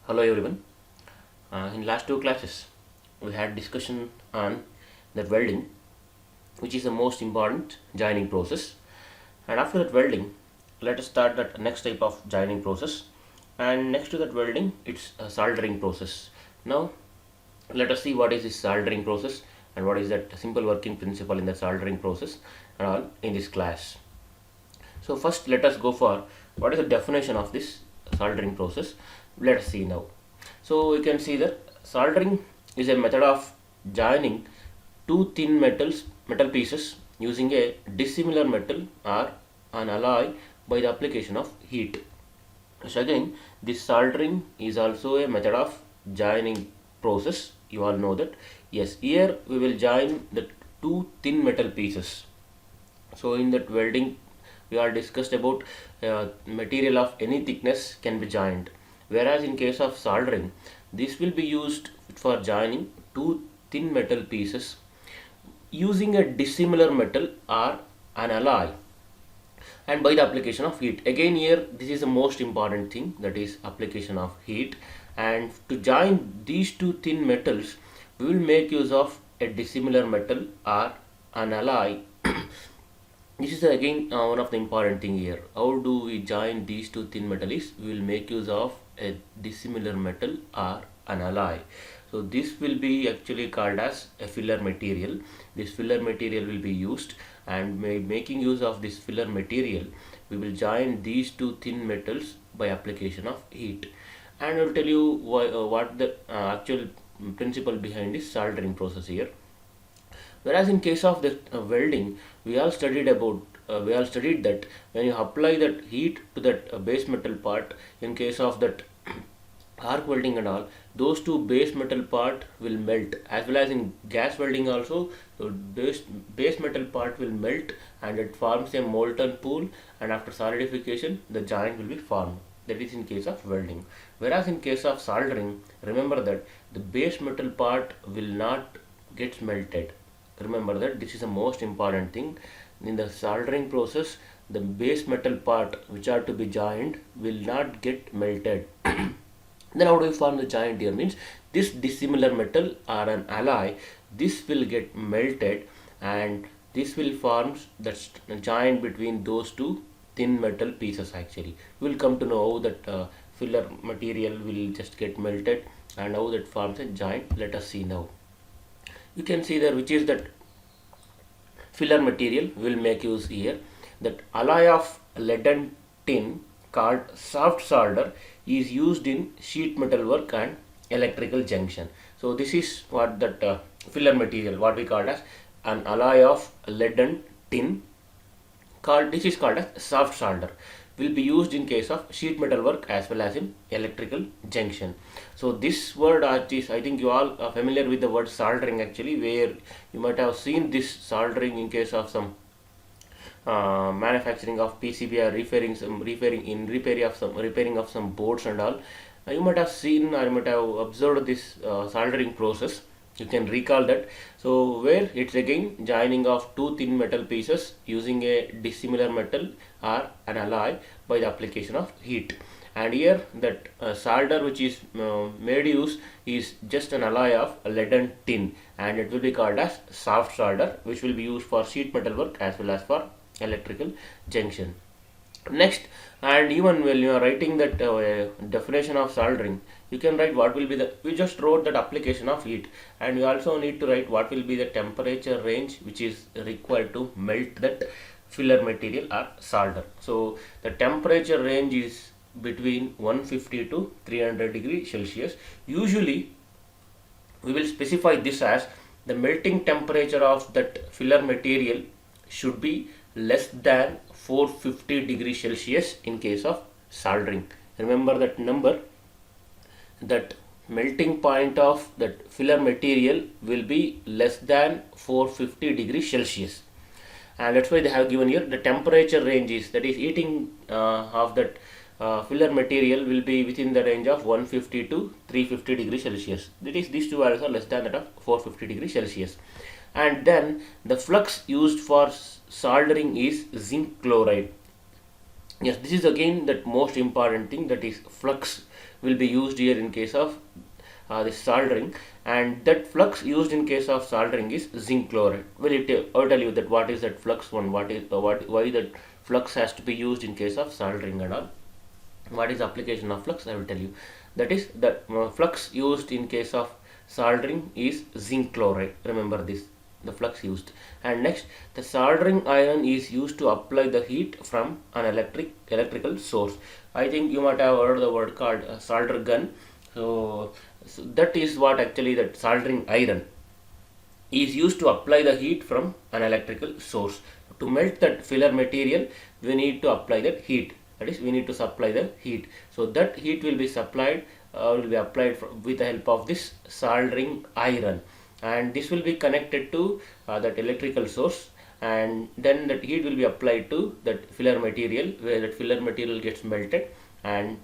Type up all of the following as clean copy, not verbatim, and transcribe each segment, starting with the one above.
Hello everyone. In last two classes, we had discussion on that welding, which is the most important joining process. And after that welding, let us start that next type of joining process. And next to that welding, it's a soldering process. Now, let us see what is this soldering process and what is that simple working principle in the soldering process and all in this class. So first, let us go for what is the definition of this soldering process. Let us see now. So we can see that soldering is a method of joining two thin metal pieces using a dissimilar metal or an alloy by the application of heat. So again, this soldering is also a method of joining process. You all know that. Yes, here we will join the two thin metal pieces. So in that welding, we are discussed about material of any thickness can be joined. Whereas in case of soldering, this will be used for joining two thin metal pieces using a dissimilar metal or an alloy and by the application of heat. Again here this is the most important thing, that is application of heat. And to join these two thin metals, we will make use of a dissimilar metal or an alloy. This is again one of the important thing here. How do we join these two thin metals? We will make use of a dissimilar metal or an alloy. So this will be actually called as a filler material. This filler material will be used, and making use of this filler material, we will join these two thin metals by application of heat. And I will tell you what the actual principle behind this soldering process here. Whereas in case of the welding, we all studied that when you apply that heat to that base metal part, in case of that arc welding and all, those two base metal part will melt. As well as in gas welding also, the base metal part will melt and it forms a molten pool, and after solidification the joint will be formed. That is in case of welding. Whereas in case of soldering, remember that the base metal part will not get melted. Remember that this is the most important thing. In the soldering process, the base metal part which are to be joined will not get melted. Then how do we form the joint here? Means this dissimilar metal or an alloy, this will get melted and this will form that joint between those two thin metal pieces. Actually, we will come to know how that filler material will just get melted and how that forms a joint. Let us see now. You can see there which is that filler material we will make use here. That alloy of lead and tin called soft solder is used in sheet metal work and electrical junction. So this is what that filler material, what we call as an alloy of lead and tin, this is called as soft solder, will be used in case of sheet metal work as well as in electrical junction. So this word is, I think you all are familiar with the word soldering actually, where you might have seen this soldering in case of some manufacturing of PCB or repairing of some boards and all. You might have seen or you might have observed this soldering process. You can recall that. So where it's again joining of two thin metal pieces using a dissimilar metal or an alloy by the application of heat. And here that solder which is made use is just an alloy of lead and tin, and it will be called as soft solder, which will be used for sheet metal work as well as for electrical junction. Next, and even when you are writing that definition of soldering, you can write what will be the, we just wrote that application of heat, and you also need to write what will be the temperature range which is required to melt that filler material or solder. So the temperature range is between 150 to 300 degrees Celsius. Usually we will specify this as the melting temperature of that filler material should be less than 450 degrees Celsius in case of soldering. Remember that number, that melting point of that filler material will be less than 450 degrees Celsius. And that's why they have given here the temperature ranges, that is heating of that filler material will be within the range of 150 to 350 degrees Celsius. That is, these two values are less than that of 450 degrees Celsius. And then the flux used for soldering is zinc chloride. Yes, this is again that most important thing, that is flux will be used here in case of this soldering, and that flux used in case of soldering is zinc chloride. I'll tell you that what is that flux one, what is why that flux has to be used in case of soldering and all. What is the application of flux? I will tell you. That is the flux used in case of soldering is zinc chloride. Remember this, the flux used. And next, the soldering iron is used to apply the heat from an electrical source. I think you might have heard the word called solder gun. So that is what actually that soldering iron is used to apply the heat from an electrical source. To melt that filler material, we need to apply that heat. That is, we need to supply the heat. So that heat will be supplied, with the help of this soldering iron, and this will be connected to that electrical source, and then that heat will be applied to that filler material, where that filler material gets melted and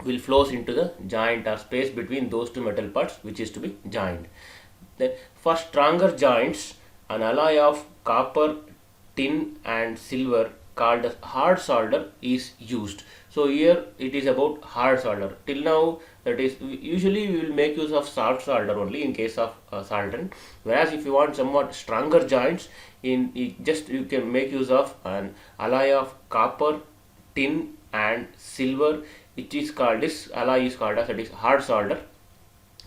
will flows into the joint or space between those two metal parts which is to be joined. Then for stronger joints, an alloy of copper, tin and silver called as hard solder is used. So here it is about hard solder. Till now, that is, usually we will make use of soft solder only in case of soldering. Whereas if you want somewhat stronger joints, you can make use of an alloy of copper, tin and silver. It is called, this alloy is called as, that is, hard solder.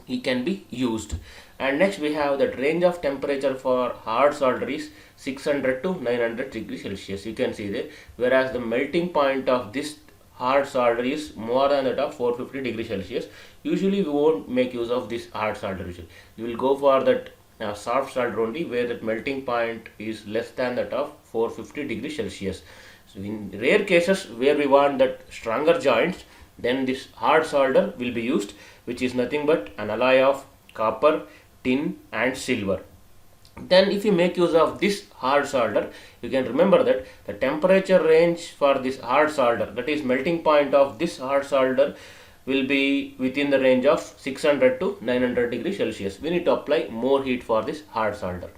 It can be used. And next we have that range of temperature for hard solder is 600 to 900 degrees Celsius. You can see there. Whereas the melting point of this hard solder is more than that of 450 degrees Celsius. Usually we won't make use of this hard solder. Usually we will go for that soft solder only, where that melting point is less than that of 450 degrees Celsius. So in rare cases where we want that stronger joints, then this hard solder will be used, which is nothing but an alloy of copper, tin and silver. Then if you make use of this hard solder, you can remember that the temperature range for this hard solder, that is melting point of this hard solder, will be within the range of 600 to 900 degrees Celsius. We need to apply more heat for this hard solder.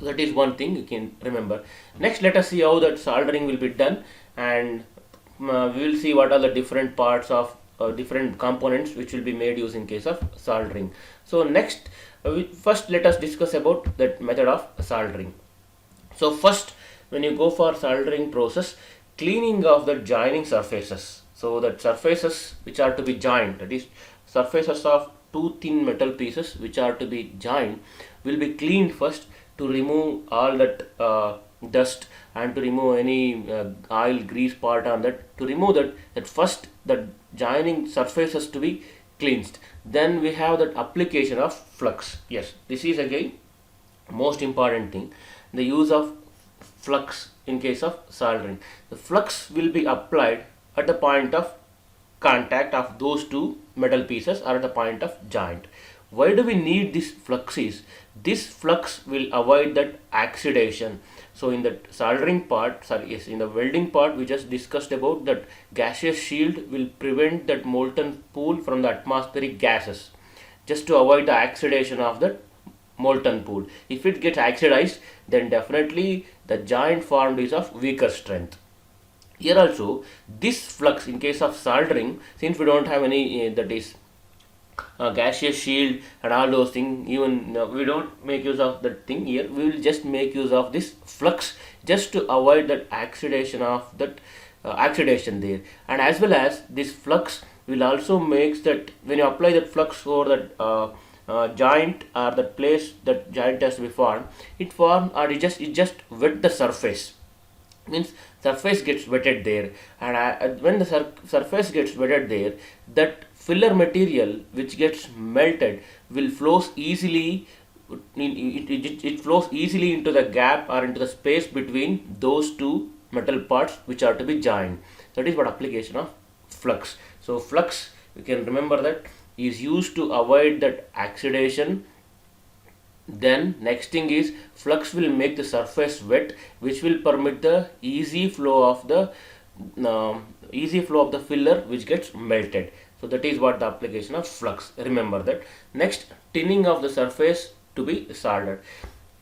That is one thing you can remember. Next, let us see how that soldering will be done, and we will see what are the different parts of different components which will be made use in case of soldering. So next, first let us discuss about that method of soldering. So first, when you go for soldering process, cleaning of the joining surfaces. So that surfaces which are to be joined, that is surfaces of two thin metal pieces which are to be joined, will be cleaned first to remove all that dust and to remove any oil grease part on that. To remove that first the joining surfaces to be cleansed. Then we have that application of flux. Yes, this is again most important thing, the use of flux in case of soldering. The flux will be applied at the point of contact of those two metal pieces or at the point of joint. Why do we need this flux is, this flux will avoid that oxidation. So in the soldering part, in the welding part, we just discussed about that gaseous shield will prevent that molten pool from the atmospheric gases, just to avoid the oxidation of the molten pool. If it gets oxidized, then definitely the joint formed is of weaker strength. Here also, this flux in case of soldering, since we don't have any that is gaseous shield and all those things, even we don't make use of that thing here, we will just make use of this flux just to avoid that oxidation of that oxidation there. And as well as this flux will also makes that when you apply that flux over that joint or that place that joint has to be formed, it just wet the surface, means surface gets wetted there, and when the surface gets wetted there, that filler material which gets melted will flows easily, it flows easily into the gap or into the space between those two metal parts which are to be joined. That is what application of flux. So flux, you can remember that, is used to avoid that oxidation. Then next thing is, flux will make the surface wet, which will permit the easy flow of the filler which gets melted. So that is what the application of flux. Remember that. Next, tinning of the surface to be soldered.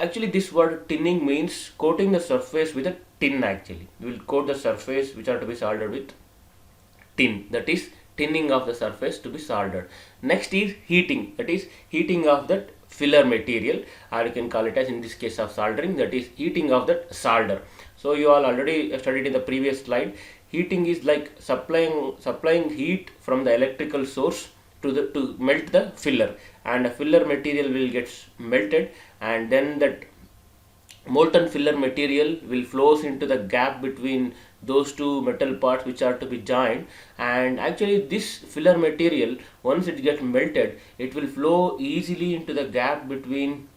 Actually, this word tinning means coating the surface with a tin. Actually, we will coat the surface which are to be soldered with tin, that is tinning of the surface to be soldered. Next is heating, that is heating of that filler material, or you can call it as, in this case of soldering, that is heating of that solder. So you all already studied in the previous slide. Heating is like supplying heat from the electrical source to melt the filler, and the filler material will get melted, and then that molten filler material will flows into the gap between those two metal parts which are to be joined. And actually this filler material, once it gets melted, it will flow easily into the gap between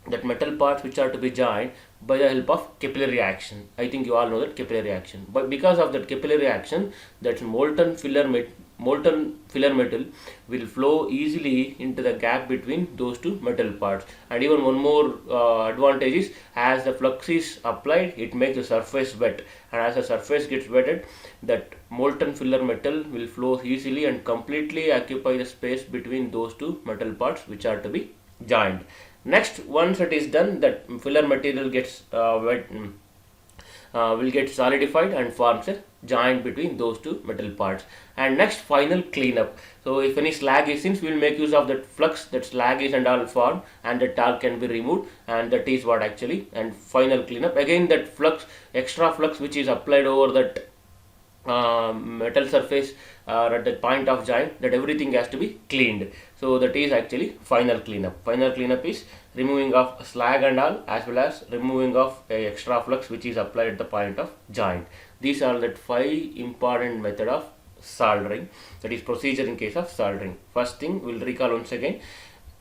that metal parts which are to be joined by the help of capillary action. I think you all know that capillary action. But because of that capillary action, that molten filler metal will flow easily into the gap between those two metal parts. And even one more advantage is, as the flux is applied, it makes the surface wet, and as the surface gets wetted, that molten filler metal will flow easily and completely occupy the space between those two metal parts which are to be joined. Next, once it is done, that filler material gets will get solidified and forms a joint between those two metal parts. And next, final cleanup. So if any slag is, since we will make use of that flux, that slag is and all formed, and that all can be removed, and that is what actually. And final cleanup, again that flux, extra flux which is applied over that metal surface at the point of joint, that everything has to be cleaned. So that is actually final cleanup. Final cleanup is removing of slag and all, as well as removing of extra flux which is applied at the point of joint. These are the 5 important method of soldering, that is procedure in case of soldering. First thing, we'll recall once again,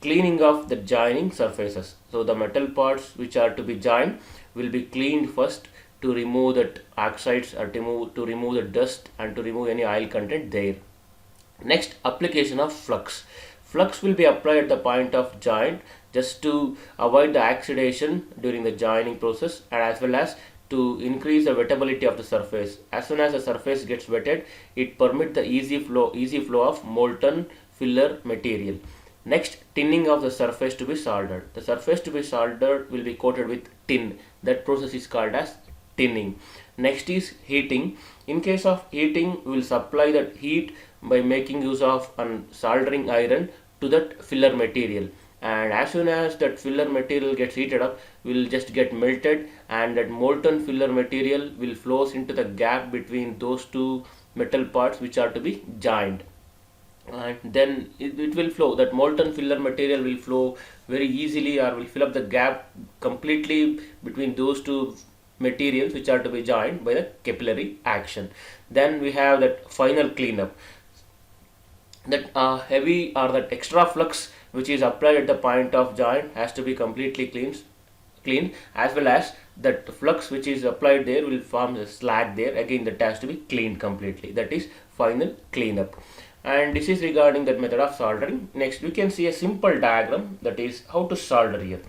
cleaning of the joining surfaces. So the metal parts which are to be joined will be cleaned first to remove that oxides, or to remove the dust, and to remove any oil content there. Next, application of flux. Flux will be applied at the point of joint just to avoid the oxidation during the joining process, and as well as to increase the wettability of the surface. As soon as the surface gets wetted, it permits the easy flow of molten filler material. Next, tinning of the surface to be soldered. The surface to be soldered will be coated with tin. That process is called as tinning. Next is heating. In case of heating, we will supply that heat by making use of an soldering iron to that filler material, and as soon as that filler material gets heated up, will just get melted, and that molten filler material will flows into the gap between those two metal parts which are to be joined. And then it will flow, that molten filler material will flow very easily, or will fill up the gap completely between those two materials which are to be joined by the capillary action. Then we have that final cleanup, that heavy or that extra flux which is applied at the point of joint has to be completely cleaned, as well as that flux which is applied there will form a slag there, again that has to be cleaned completely. That is final cleanup. And this is regarding that method of soldering. Next, we can see a simple diagram, that is how to solder here.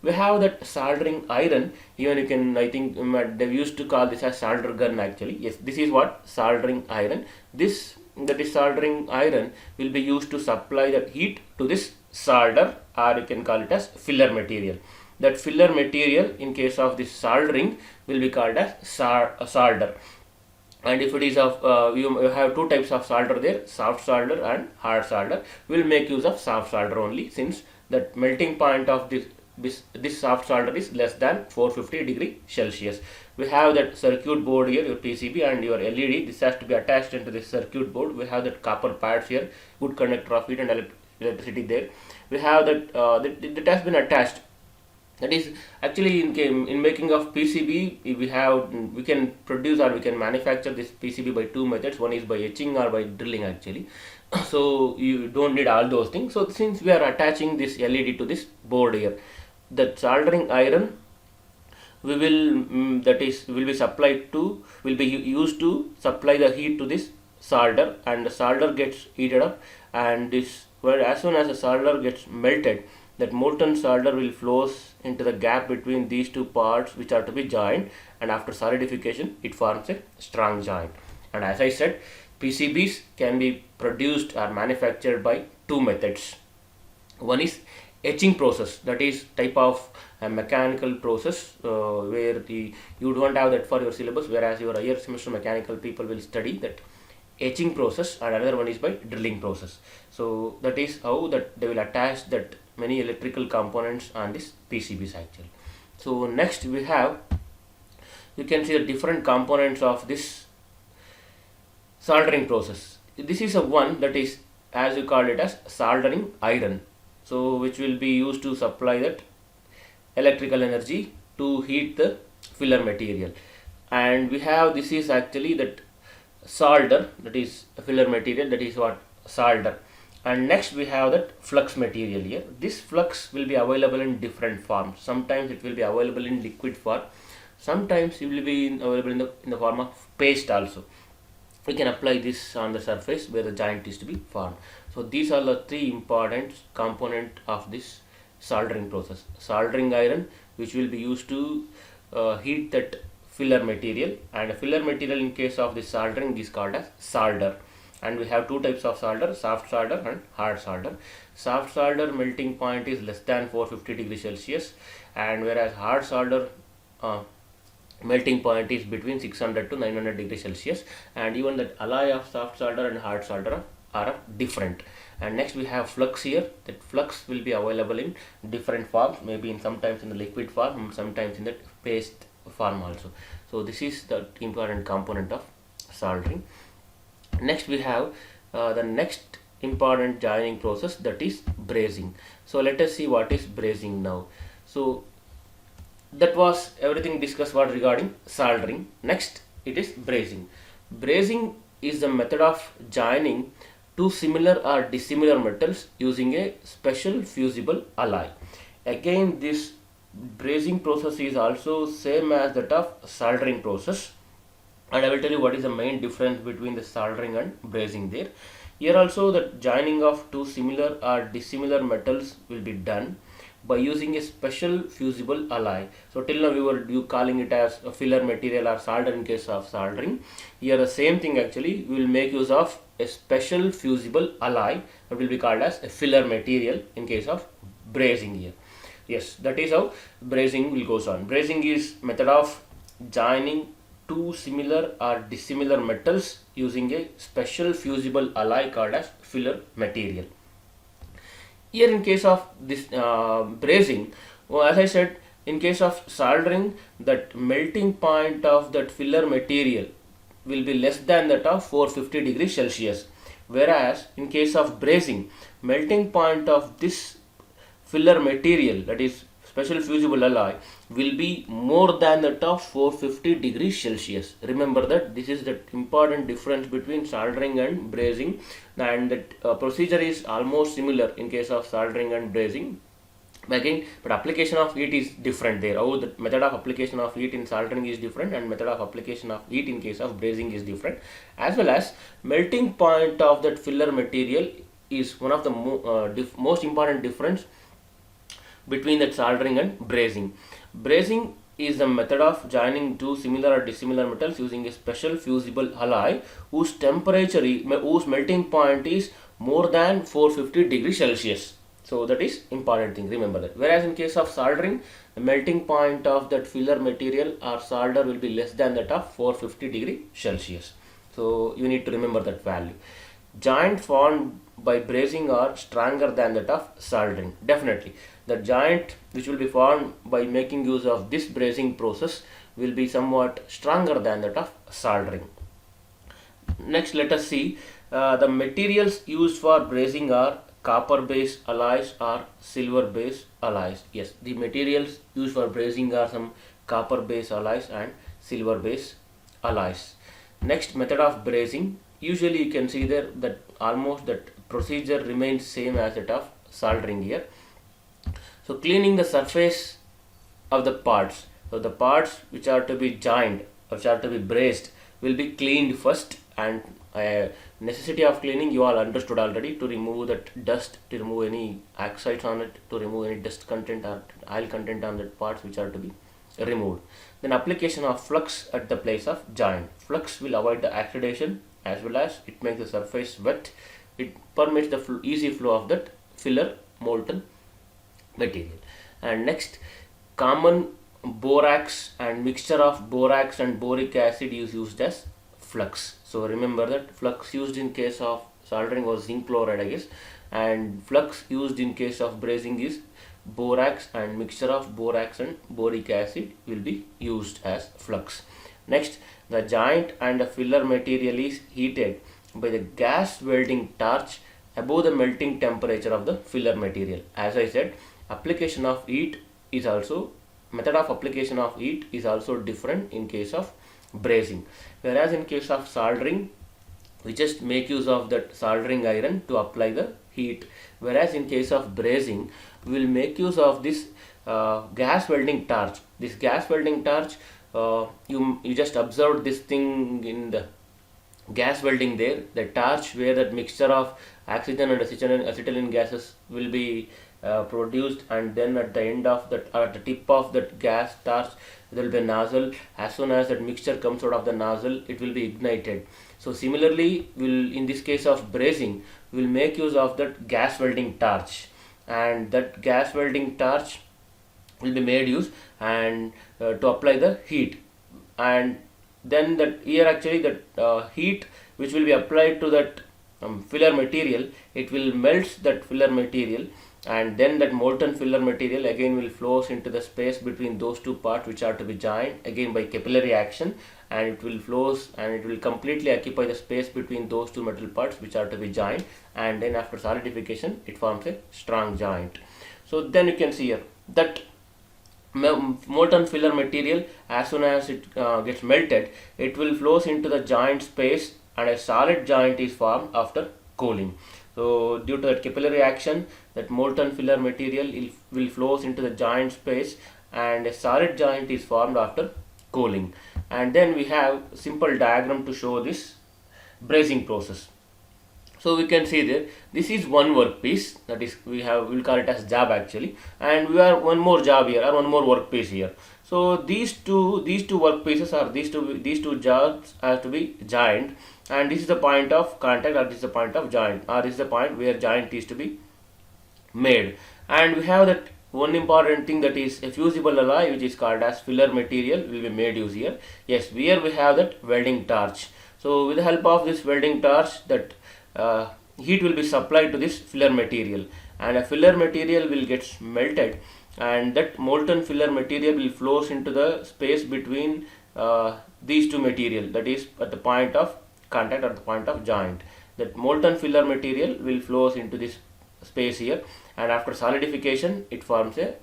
We have that soldering iron, even you can, I think they used to call this as solder gun actually. Yes, this is what soldering iron. This, that is soldering iron, will be used to supply that heat to this solder, or you can call it as filler material. That filler material in case of this soldering will be called as solder. And if it is of you have two types of solder there, soft solder and hard solder. We will make use of soft solder only, since that melting point of this soft solder is less than 450 degree Celsius. We have that circuit board here, your PCB and your LED. This has to be attached into this circuit board. We have that copper pads here, good conductor of heat and electricity there. We have that that has been attached. That is actually in making of PCB, we can produce or we can manufacture this PCB by 2 methods. One is by etching or by drilling actually. So you don't need all those things. So since we are attaching this LED to this board here, the soldering iron we will will be supplied to, will be used to supply the heat to this solder, and the solder gets heated up, and this, where as soon as the solder gets melted, that molten solder will flows into the gap between these two parts which are to be joined, and after solidification it forms a strong joint. And as I said, PCBs can be produced or manufactured by 2 methods. One is etching process, that is type of a mechanical process where you don't have that for your syllabus, whereas your higher semester mechanical people will study that etching process, and another one is by drilling process. So that is how that they will attach that many electrical components on this PCBs actually. So next we have, you can see the different components of this soldering process. This is a one that is, as you call it, as soldering iron, so which will be used to supply that electrical energy to heat the filler material. And we have, this is actually that solder, that is a filler material, that is what solder. And next we have that flux material here. This flux will be available in different forms. Sometimes it will be available in liquid form, sometimes it will be available in the form of paste also. We can apply this on the surface where the joint is to be formed. So these are the three important component of this soldering process. Soldering iron, which will be used to heat that filler material, and a filler material in case of this soldering is called as solder. And we have two types of solder, soft solder and hard solder. Soft solder melting point is less than 450 degrees Celsius, and whereas hard solder melting point is between 600 to 900 degrees Celsius, and even that alloy of soft solder and hard solder are different. And next we have flux here. That flux will be available in different forms, maybe in sometimes in the liquid form, sometimes in the paste form also. So this is the important component of soldering. Next we have the next important joining process, that is brazing. So let us see what is brazing now. So that was everything discussed what regarding soldering. Next it is brazing. Brazing is the method of joining two similar or dissimilar metals using a special fusible alloy. Again, this brazing process is also same as that of soldering process, and I will tell you what is the main difference between the soldering and brazing there. Here also the joining of two similar or dissimilar metals will be done by using a special fusible alloy. So till now we were calling it as a filler material or solder in case of soldering. Here the same thing actually, we will make use of a special fusible alloy that will be called as a filler material in case of brazing here. Yes, that is how brazing will goes on. Brazing is method of joining two similar or dissimilar metals using a special fusible alloy called as filler material. Here in case of this brazing, as I said, in case of soldering, that melting point of that filler material will be less than that of 450 degrees Celsius, whereas in case of brazing, melting point of this filler material, that is special fusible alloy, will be more than that of 450 degrees Celsius. Remember that this is the important difference between soldering and brazing, and that procedure is almost similar in case of soldering and brazing. Again, but application of heat is different there. How the method of application of heat in soldering is different, and method of application of heat in case of brazing is different, as well as melting point of that filler material is one of the most important difference between that soldering and brazing. Brazing is the method of joining two similar or dissimilar metals using a special fusible alloy whose temperature, whose melting point is more than 450 degrees Celsius. So that is important thing, remember that. Whereas in case of soldering, the melting point of that filler material or solder will be less than that of 450 degrees Celsius. So you need to remember that value. Joint formed by brazing are stronger than that of soldering. Definitely, the joint which will be formed by making use of this brazing process will be somewhat stronger than that of soldering. Next, let us see the materials used for brazing are copper based alloys or silver based alloys. Yes, the materials used for brazing are some copper based alloys and silver based alloys. Next, method of brazing. Usually you can see there that almost that procedure remains same as that of soldering here. So cleaning the surface of the parts. So the parts which are to be joined, which are to be brazed, will be cleaned first, and necessity of cleaning you all understood already, to remove that dust, to remove any oxides on it, to remove any dust content or oil content on that parts which are to be removed. Then application of flux at the place of joint. Flux will avoid the oxidation as well as it makes the surface wet. It permits the easy flow of that filler molten material. And next, common borax and mixture of borax and boric acid is used as flux. So remember that flux used in case of soldering was zinc chloride, I guess, and flux used in case of brazing is borax, and mixture of borax and boric acid will be used as flux. Next, the joint and the filler material is heated by the gas welding torch above the melting temperature of the filler material. As I said, application of heat is also, method of application of heat is also different in case of brazing. Whereas in case of soldering, we just make use of that soldering iron to apply the heat. Whereas in case of brazing, we will make use of this gas welding torch. This gas welding torch, you just observed this thing in the gas welding there, the torch where that mixture of oxygen and acetylene gases will be produced, and then at the end of that, at the tip of that gas torch, there will be a nozzle. As soon as that mixture comes out of the nozzle, it will be ignited. So similarly, will in this case of brazing, we will make use of that gas welding torch, and that gas welding torch will be made use and to apply the heat. And then that here actually that heat which will be applied to that filler material, it will melt that filler material, and then that molten filler material again will flows into the space between those two parts which are to be joined again by capillary action, and it will flows and it will completely occupy the space between those two metal parts which are to be joined, and then after solidification it forms a strong joint. So then you can see here that molten filler material, as soon as it gets melted, it will flows into the joint space and a solid joint is formed after cooling. So due to that capillary action, that molten filler material will flows into the joint space and a solid joint is formed after cooling. And then we have simple diagram to show this brazing process. So we can see there, this is one workpiece, that is we'll call it as job actually, and we have one more job here or one more workpiece here. So these two workpieces or these two jobs have to be joined, and this is the point of contact, or this is the point of joint, or this is the point where joint is to be made. And we have that one important thing, that is a fusible alloy which is called as filler material will be made use here. Yes, here we have that welding torch. So with the help of this welding torch, that heat will be supplied to this filler material, and a filler material will get melted, and that molten filler material will flows into the space between these two material, that is at the point of contact or the point of joint. That molten filler material will flows into this space here, and after solidification it forms a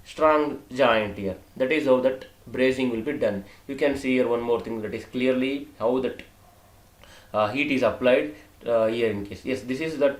strong joint here. That is how that brazing will be done. You can see here one more thing, that is clearly how that heat is applied here in case. Yes, this is that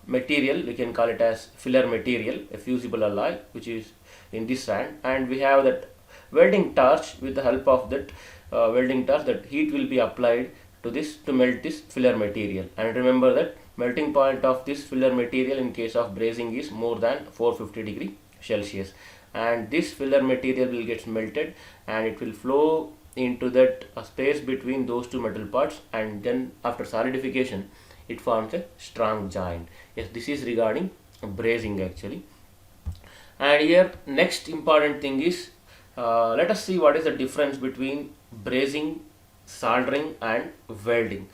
material, we can call it as filler material, a fusible alloy which is in this sand, and we have that welding torch. With the help of that welding torch, that heat will be applied to this to melt this filler material. And remember that melting point of this filler material in case of brazing is more than 450 degree Celsius, and this filler material will get melted and it will flow into that space between those two metal parts, and then after solidification it forms a strong joint. Yes, this is regarding brazing actually. And here next important thing is, let us see what is the difference between brazing, soldering and welding.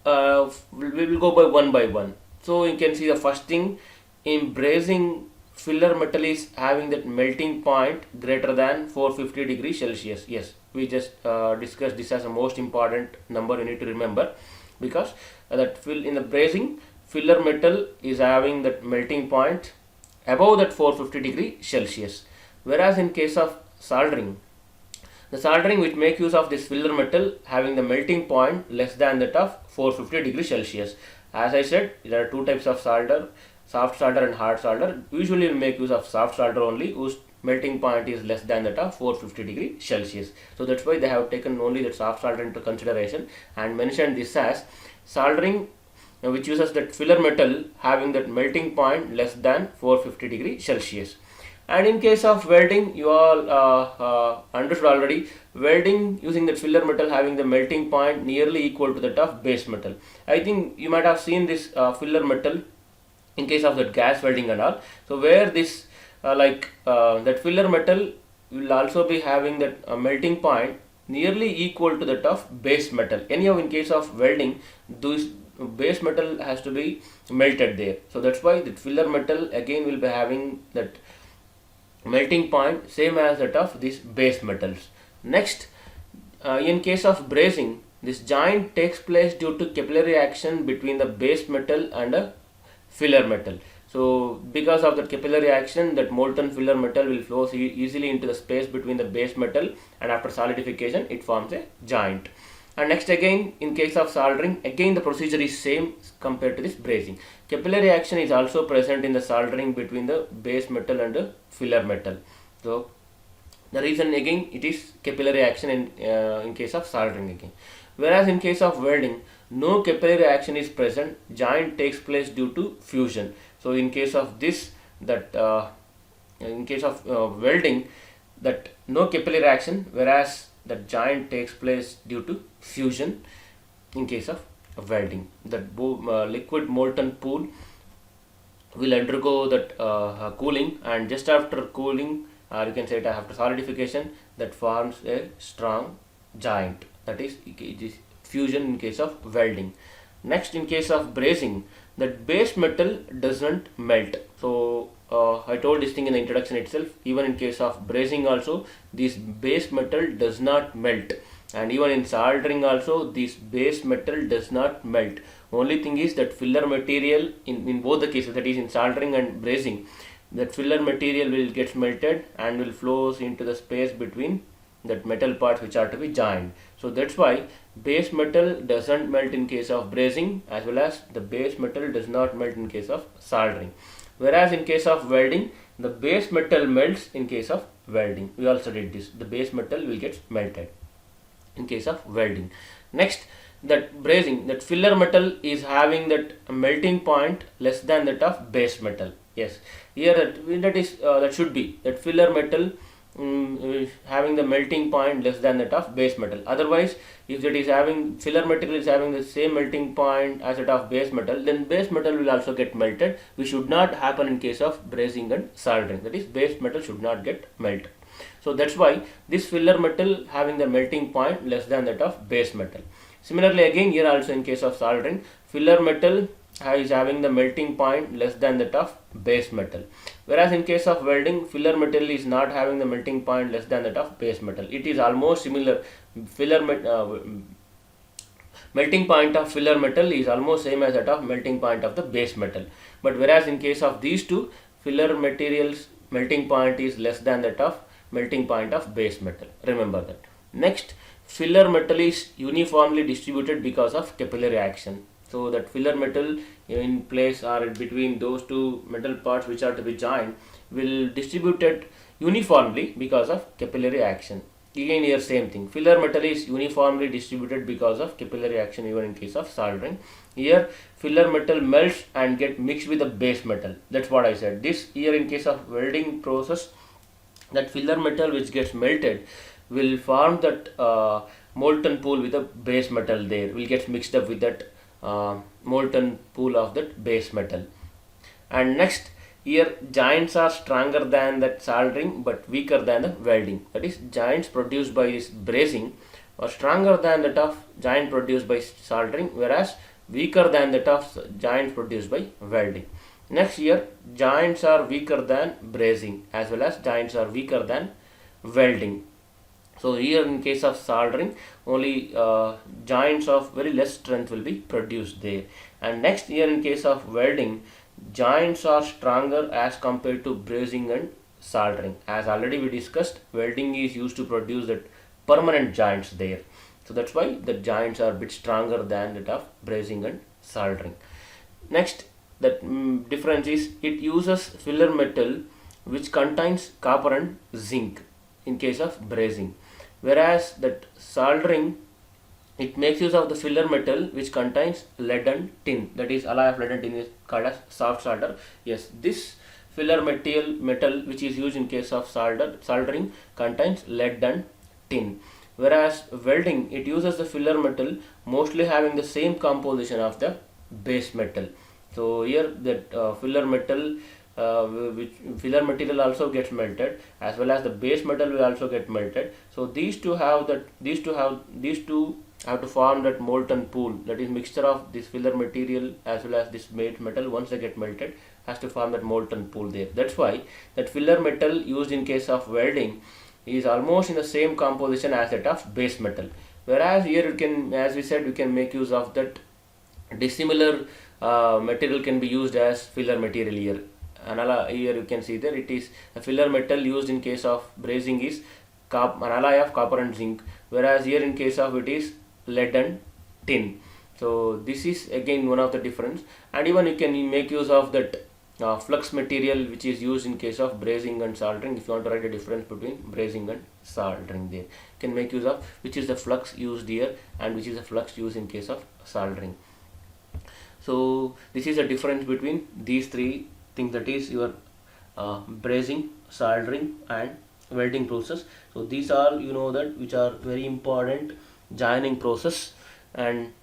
We will go by one. So you can see the first thing, in brazing, filler metal is having that melting point greater than 450 degrees Celsius. Yes, we just discussed this as a most important number you need to remember, because that in the brazing, filler metal is having that melting point above that 450 degree Celsius. Whereas in case of soldering, the soldering which make use of this filler metal having the melting point less than that of 450 degrees Celsius. As I said, there are two types of solder, soft solder and hard solder. Usually we make use of soft solder only, whose melting point is less than that of 450 degrees Celsius. So that's why they have taken only the soft solder into consideration and mentioned this as soldering which uses that filler metal having that melting point less than 450 degrees Celsius. And in case of welding, you all understood already, welding using that filler metal having the melting point nearly equal to that of base metal. I think you might have seen this filler metal in case of that gas welding and all. So where this that filler metal will also be having that melting point nearly equal to that of base metal. Anyhow, in case of welding, this base metal has to be melted there. So that's why the filler metal again will be having that melting point same as that of these base metals. Next, in case of brazing, this joint takes place due to capillary action between the base metal and a filler metal. So because of that capillary action, that molten filler metal will flow easily into the space between the base metal, and after solidification it forms a joint. And next, again in case of soldering, again the procedure is same compared to this brazing. Capillary action is also present in the soldering between the base metal and the filler metal. So the reason again it is capillary action in case of soldering again. Whereas in case of welding, no capillary action is present. Joint takes place due to fusion. So in case of this, that in case of welding, that no capillary action, whereas that joint takes place due to fusion in case of welding. That liquid molten pool will undergo that cooling, and just after cooling, or you can say it after solidification, that forms a strong joint. That is, it is fusion in case of welding. Next, in case of brazing, that base metal doesn't melt. So I told this thing in the introduction itself. Even in case of brazing also, this base metal does not melt, and even in soldering also, this base metal does not melt. Only thing is that filler material in both the cases, that is in soldering and brazing, that filler material will get melted and will flows into the space between that metal parts which are to be joined. So that's why base metal doesn't melt in case of brazing, as well as the base metal does not melt in case of soldering. Whereas in case of welding, the base metal melts in case of welding. We also did this. The base metal will get melted in case of welding. Next, that brazing, that filler metal is having that melting point less than that of base metal. Yes, here that should be that filler metal having the melting point less than that of base metal. Otherwise, if that is having filler metal is having the same melting point as that of base metal, then base metal will also get melted, which should not happen in case of brazing and soldering. That is, base metal should not get melted. So that's why this filler metal having the melting point less than that of base metal. Similarly, again here also in case of soldering, filler metal is having the melting point less than that of base metal. Whereas in case of welding, filler metal is not having the melting point less than that of base metal. It is almost similar. Melting point of filler metal is almost same as that of melting point of the base metal. But whereas in case of these two, filler materials melting point is less than that of melting point of base metal. Remember that. Next, filler metal is uniformly distributed because of capillary action. So that filler metal in place or between those two metal parts which are to be joined will distribute it uniformly because of capillary action. Again here same thing. Filler metal is uniformly distributed because of capillary action even in case of soldering. Here filler metal melts and get mixed with the base metal. That's what I said. This here in case of welding process, that filler metal which gets melted will form that molten pool with the base metal there. Will get mixed up with that molten pool of that base metal. And next, here joints are stronger than that soldering but weaker than the welding. That is, joints produced by this brazing are stronger than that of joint produced by soldering, whereas weaker than that of joints produced by welding. Next, here joints are weaker than brazing as well as joints are weaker than welding. So here in case of soldering, only joints of very less strength will be produced there. And next, here in case of welding, joints are stronger as compared to brazing and soldering. As already we discussed, welding is used to produce that permanent joints there. So that's why the joints are a bit stronger than that of brazing and soldering. Next, that difference is it uses filler metal which contains copper and zinc in case of brazing. Whereas that soldering, it makes use of the filler metal which contains lead and tin. That is, alloy of lead and tin is called as soft solder. Yes, this filler metal which is used in case of soldering contains lead and tin. Whereas welding, it uses the filler metal mostly having the same composition of the base metal. So here that filler metal which filler material also gets melted, as well as the base metal will also get melted. So these two have to form that molten pool, that is mixture of this filler material as well as this base metal. Once they get melted, has to form that molten pool there. That's why that filler metal used in case of welding is almost in the same composition as that of base metal. Whereas here you can, as we said, you can make use of that dissimilar material can be used as filler material here. Here you can see that it is a filler metal used in case of brazing is an alloy of copper and zinc, whereas here in case of it is lead and tin. So this is again one of the difference. And even you can make use of that flux material which is used in case of brazing and soldering. If you want to write a difference between brazing and soldering, there you can make use of which is the flux used here and which is the flux used in case of soldering. So this is the difference between these three things, that is your brazing, soldering and welding process. So these are, you know, that which are very important joining process. And